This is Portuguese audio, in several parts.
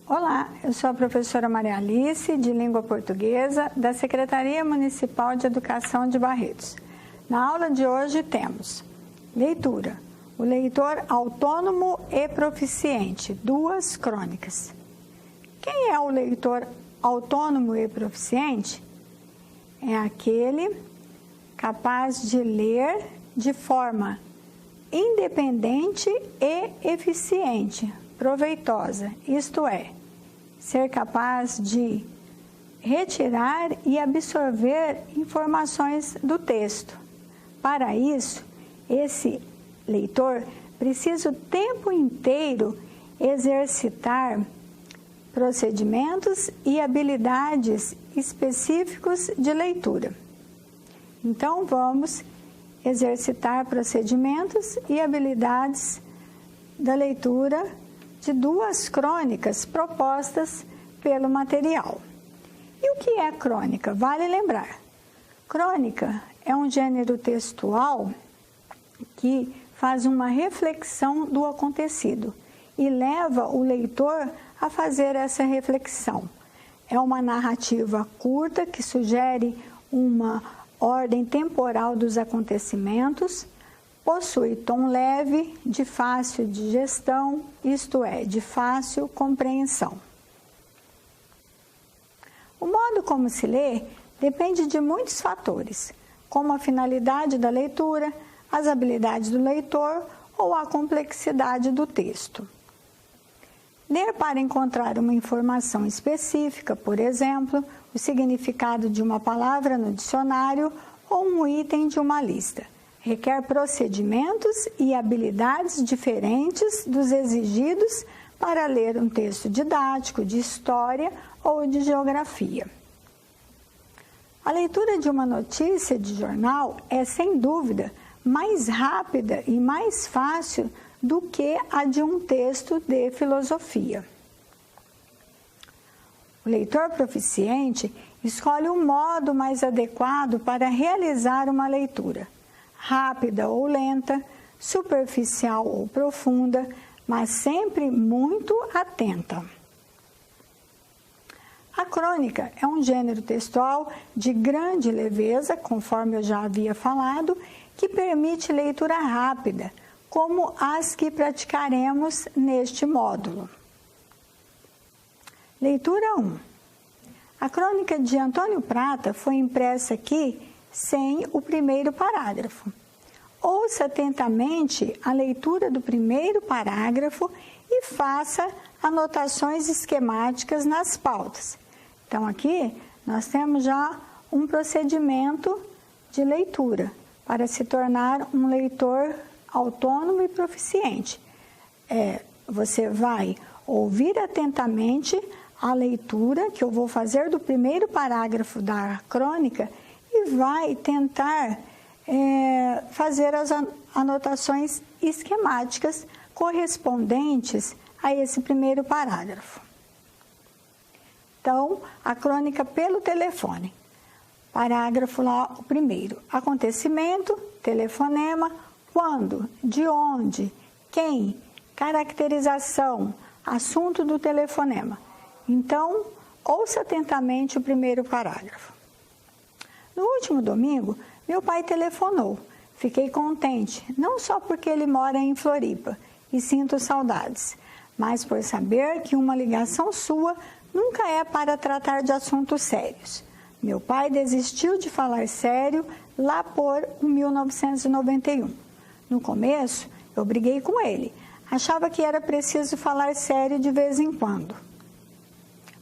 Olá, eu sou a professora Maria Alice, de Língua Portuguesa, da Secretaria Municipal de Educação de Barretos. Na aula de hoje temos leitura, o leitor autônomo e proficiente, 2 crônicas. Quem é o leitor autônomo e proficiente? É aquele capaz de ler de forma independente e eficiente, proveitosa, isto é, ser capaz de retirar e absorver informações do texto. Para isso, esse leitor precisa o tempo inteiro exercitar procedimentos e habilidades específicos de leitura. Então, vamos exercitar procedimentos e habilidades da leitura de 2 crônicas propostas pelo material. E o que é crônica? Vale lembrar. Crônica é um gênero textual que faz uma reflexão do acontecido e leva o leitor a fazer essa reflexão. É uma narrativa curta que sugere uma ordem temporal dos acontecimentos, possui tom leve, de fácil digestão, isto é, de fácil compreensão. O modo como se lê depende de muitos fatores, como a finalidade da leitura, as habilidades do leitor ou a complexidade do texto. Ler para encontrar uma informação específica, por exemplo, o significado de uma palavra no dicionário ou um item de uma lista, requer procedimentos e habilidades diferentes dos exigidos para ler um texto didático, de história ou de geografia. A leitura de uma notícia de jornal é, sem dúvida, mais rápida e mais fácil do que a de um texto de filosofia. O leitor proficiente escolhe o modo mais adequado para realizar uma leitura, rápida ou lenta, superficial ou profunda, mas sempre muito atenta. A crônica é um gênero textual de grande leveza, conforme eu já havia falado, que permite leitura rápida, como as que praticaremos neste módulo. Leitura 1. A crônica de Antônio Prata foi impressa aqui sem o primeiro parágrafo. Ouça atentamente a leitura do primeiro parágrafo e faça anotações esquemáticas nas pautas. Então, aqui nós temos já um procedimento de leitura para se tornar um leitor autônomo e proficiente. Você vai ouvir atentamente a leitura que eu vou fazer do primeiro parágrafo da crônica e vai tentar fazer as anotações esquemáticas correspondentes a esse primeiro parágrafo. Então, a crônica pelo telefone. Parágrafo lá, o primeiro. Acontecimento, telefonema, quando, de onde, quem, caracterização, assunto do telefonema. Então, ouça atentamente o primeiro parágrafo. No último domingo, meu pai telefonou. Fiquei contente, não só porque ele mora em Floripa e sinto saudades, mas por saber que uma ligação sua nunca é para tratar de assuntos sérios. Meu pai desistiu de falar sério lá por 1991. No começo, eu briguei com ele. Achava que era preciso falar sério de vez em quando.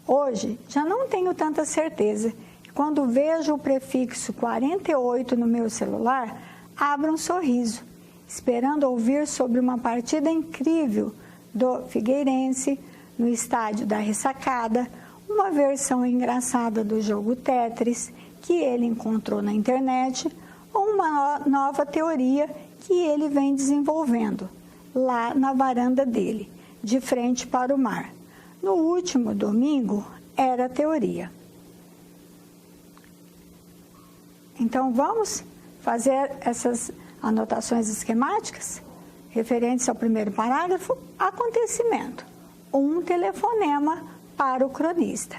Hoje, já não tenho tanta certeza. Quando vejo o prefixo 48 no meu celular, abro um sorriso, esperando ouvir sobre uma partida incrível do Figueirense no estádio da Ressacada, uma versão engraçada do jogo Tetris que ele encontrou na internet ou uma nova teoria que ele vem desenvolvendo lá na varanda dele, de frente para o mar. No último domingo era teoria. Então vamos fazer essas anotações esquemáticas referentes ao primeiro parágrafo. Acontecimento. um telefonema para o cronista.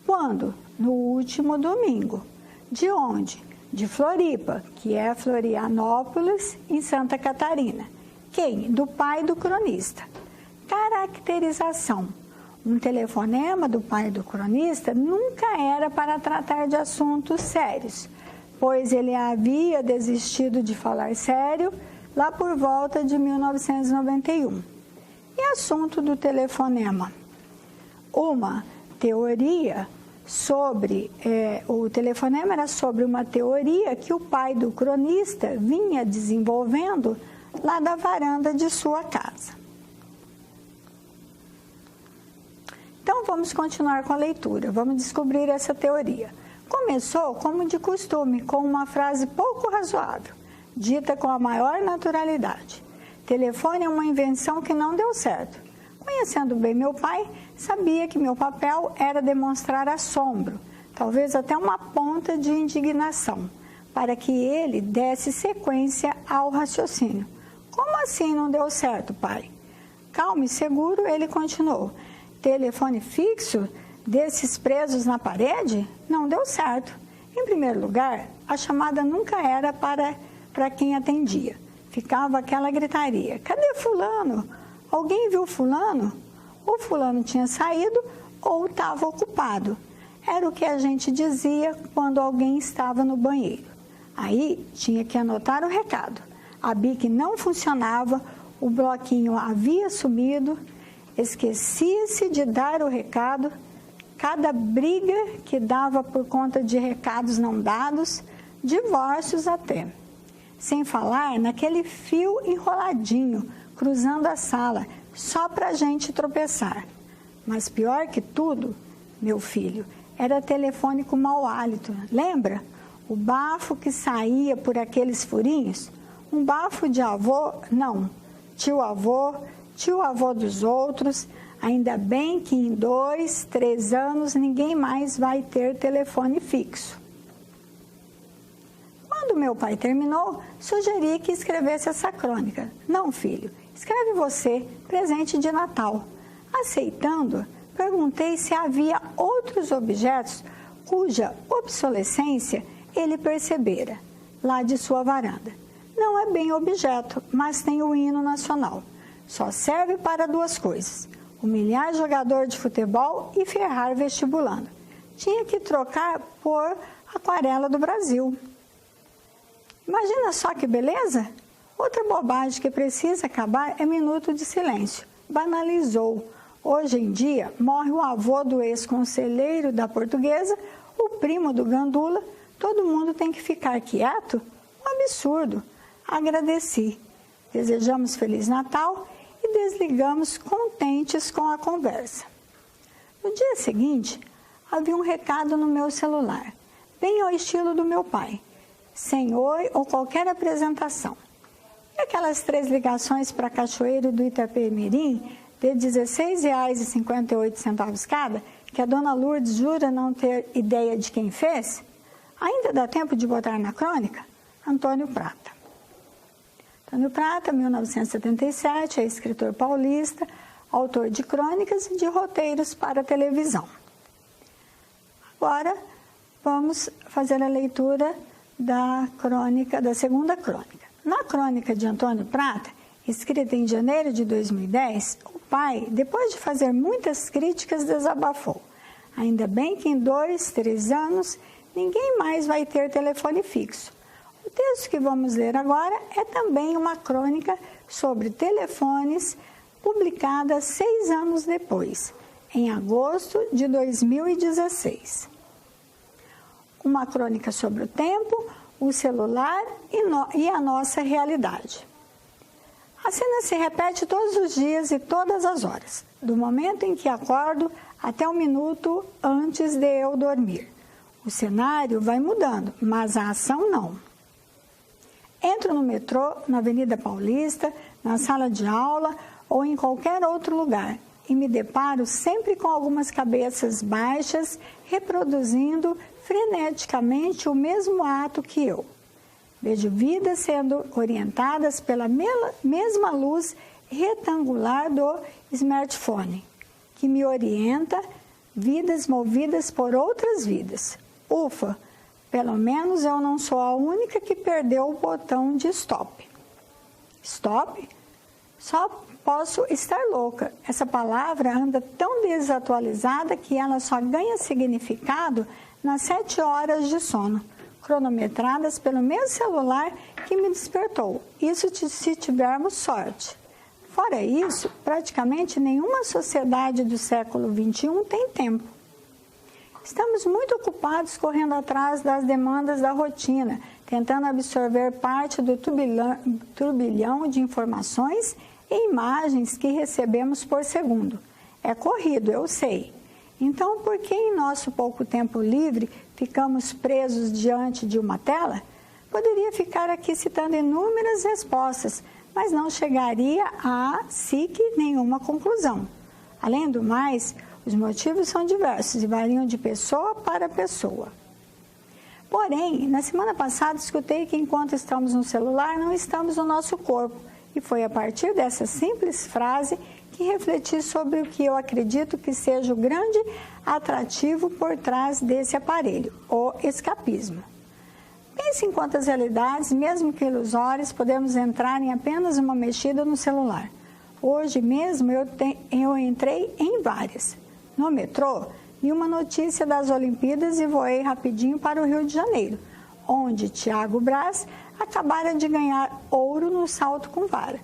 Quando? No último domingo. De onde? De Floripa, que é Florianópolis, em Santa Catarina. Quem? Do pai do cronista. Caracterização. Um telefonema do pai do cronista nunca era para tratar de assuntos sérios, pois ele havia desistido de falar sério lá por volta de 1991. E assunto do telefonema? Uma teoria sobre... o telefonema era sobre uma teoria que o pai do cronista vinha desenvolvendo lá da varanda de sua casa. Então, vamos continuar com a leitura, vamos descobrir essa teoria. Começou, como de costume, com uma frase pouco razoável, dita com a maior naturalidade. Telefone é uma invenção que não deu certo. Conhecendo bem meu pai, sabia que meu papel era demonstrar assombro, talvez até uma ponta de indignação, para que ele desse sequência ao raciocínio. Como assim não deu certo, pai? Calmo e seguro, ele continuou. Telefone fixo, desses presos na parede, não deu certo. Em primeiro lugar, a chamada nunca era para quem atendia. Ficava aquela gritaria: cadê fulano? Alguém viu fulano? Ou fulano tinha saído ou estava ocupado. Era o que a gente dizia quando alguém estava no banheiro. Aí tinha que anotar o recado. A bique não funcionava, o bloquinho havia sumido, esquecia-se de dar o recado, cada briga que dava por conta de recados não dados, divórcios até. Sem falar naquele fio enroladinho, cruzando a sala, só para a gente tropeçar. Mas pior que tudo, meu filho, era telefone com mau hálito, lembra? O bafo que saía por aqueles furinhos? Um bafo de avô? Não, tio-avô dos outros. Ainda bem que em 2, 3 anos ninguém mais vai ter telefone fixo. Quando meu pai terminou, sugeri que escrevesse essa crônica. Não, filho, escreve você, presente de Natal. Aceitando, perguntei se havia outros objetos cuja obsolescência ele percebera, lá de sua varanda. Não é bem objeto, mas tem o hino nacional. Só serve para 2 coisas: humilhar jogador de futebol e ferrar vestibulando. Tinha que trocar por Aquarela do Brasil. Imagina só que beleza? Outra bobagem que precisa acabar é minuto de silêncio. Banalizou. Hoje em dia, morre o avô do ex-conselheiro da Portuguesa, o primo do Gandula, todo mundo tem que ficar quieto? Um absurdo. Agradeci. Desejamos Feliz Natal e desligamos contentes com a conversa. No dia seguinte, havia um recado no meu celular, bem ao estilo do meu pai, sem oi ou qualquer apresentação. E aquelas 3 ligações para Cachoeiro do Itapemirim, de R$ 16,58 cada, que a dona Lourdes jura não ter ideia de quem fez? Ainda dá tempo de botar na crônica? Antônio Prata. Antônio Prata, 1977, é escritor paulista, autor de crônicas e de roteiros para televisão. Agora, vamos fazer a leitura da segunda crônica. Na crônica de Antônio Prata, escrita em janeiro de 2010, o pai, depois de fazer muitas críticas, desabafou. Ainda bem que em 2, 3 anos, ninguém mais vai ter telefone fixo. O texto que vamos ler agora é também uma crônica sobre telefones, publicada 6 anos depois, em agosto de 2016. Uma crônica sobre o tempo, o celular e a nossa realidade. A cena se repete todos os dias e todas as horas, do momento em que acordo até um minuto antes de eu dormir. O cenário vai mudando, mas a ação não. Entro no metrô, na Avenida Paulista, na sala de aula ou em qualquer outro lugar e me deparo sempre com algumas cabeças baixas reproduzindo freneticamente o mesmo ato que eu. Vejo vidas sendo orientadas pela mesma luz retangular do smartphone. que me orienta, vidas movidas por outras vidas. Ufa, pelo menos eu não sou a única que perdeu o botão de stop. Stop? Só posso estar louca. Essa palavra anda tão desatualizada que ela só ganha significado nas 7 horas de sono, cronometradas pelo meu celular que me despertou. Isso se tivermos sorte. Fora isso, praticamente nenhuma sociedade do século XXI tem tempo. Estamos muito ocupados correndo atrás das demandas da rotina, tentando absorver parte do turbilhão de informações e imagens que recebemos por segundo. É corrido, eu sei. Então, por que em nosso pouco tempo livre ficamos presos diante de uma tela? Poderia ficar aqui citando inúmeras respostas, mas não chegaria a nenhuma conclusão. Além do mais, os motivos são diversos e variam de pessoa para pessoa. Porém, na semana passada escutei que enquanto estamos no celular, não estamos no nosso corpo. E foi a partir dessa simples frase que refleti sobre o que eu acredito que seja o grande atrativo por trás desse aparelho, o escapismo. Pense em quantas realidades, mesmo que ilusórias, podemos entrar em apenas uma mexida no celular. Hoje mesmo eu entrei em várias. No metrô, vi uma notícia das Olimpíadas e voei rapidinho para o Rio de Janeiro, onde Thiago Braz acabara de ganhar ouro no salto com vara.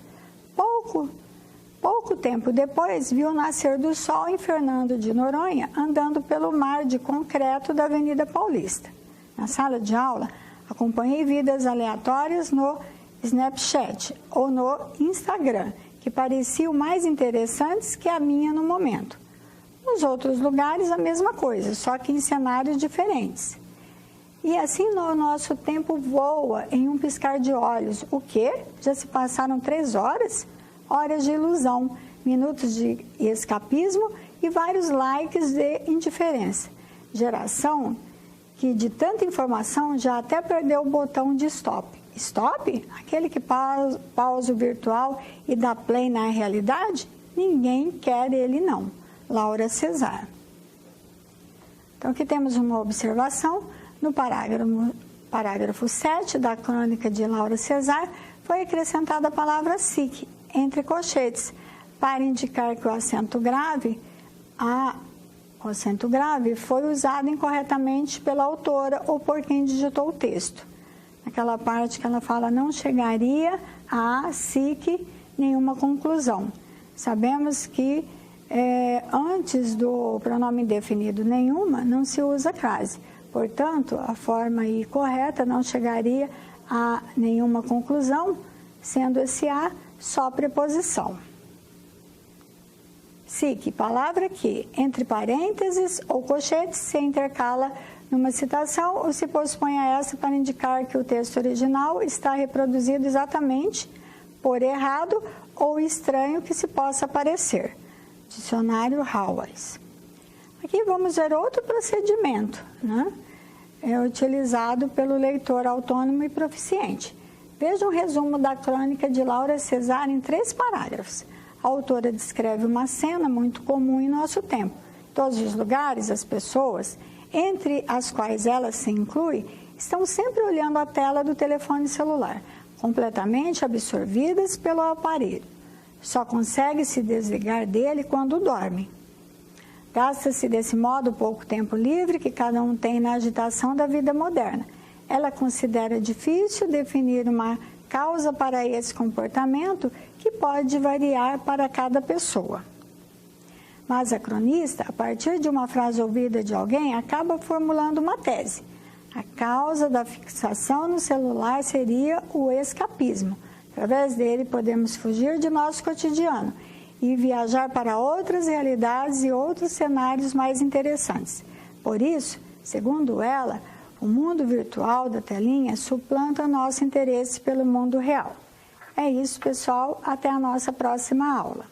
Pouco tempo depois, vi o nascer do sol em Fernando de Noronha, andando pelo mar de concreto da Avenida Paulista. Na sala de aula, acompanhei vidas aleatórias no Snapchat ou no Instagram, que pareciam mais interessantes que a minha no momento. Nos outros lugares, a mesma coisa, só que em cenários diferentes. E assim o nosso tempo voa em um piscar de olhos. O quê? Já se passaram 3 horas? Horas de ilusão, minutos de escapismo e vários likes de indiferença. Geração que de tanta informação já até perdeu o botão de stop. Stop? Aquele que pausa o virtual e dá play na realidade? Ninguém quer ele não. Laura Cesar. Então aqui temos uma observação. No parágrafo 7 da crônica de Laura Cesar, foi acrescentada a palavra SIC, entre colchetes, para indicar que o acento grave foi usado incorretamente pela autora ou por quem digitou o texto. Naquela parte que ela fala, não chegaria a SIC nenhuma conclusão. Sabemos que antes do pronome indefinido nenhuma, não se usa crase. Portanto, a forma correta não chegaria a nenhuma conclusão, sendo esse a só preposição. SIC, palavra que, entre parênteses ou colchetes, se intercala numa citação ou se pospõe a essa para indicar que o texto original está reproduzido exatamente por errado ou estranho que se possa parecer. Dicionário Howard. Aqui vamos ver outro procedimento, né? É utilizado pelo leitor autônomo e proficiente. Veja um resumo da crônica de Laura Cesar em 3 parágrafos. A autora descreve uma cena muito comum em nosso tempo. Em todos os lugares, as pessoas, entre as quais ela se inclui, estão sempre olhando a tela do telefone celular, completamente absorvidas pelo aparelho. Só consegue se desligar dele quando dorme. Gasta-se desse modo o pouco tempo livre que cada um tem na agitação da vida moderna. Ela considera difícil definir uma causa para esse comportamento que pode variar para cada pessoa. Mas a cronista, a partir de uma frase ouvida de alguém, acaba formulando uma tese. A causa da fixação no celular seria o escapismo. Através dele podemos fugir de nosso cotidiano e viajar para outras realidades e outros cenários mais interessantes. Por isso, segundo ela, o mundo virtual da telinha suplanta nosso interesse pelo mundo real. É isso, pessoal. Até a nossa próxima aula.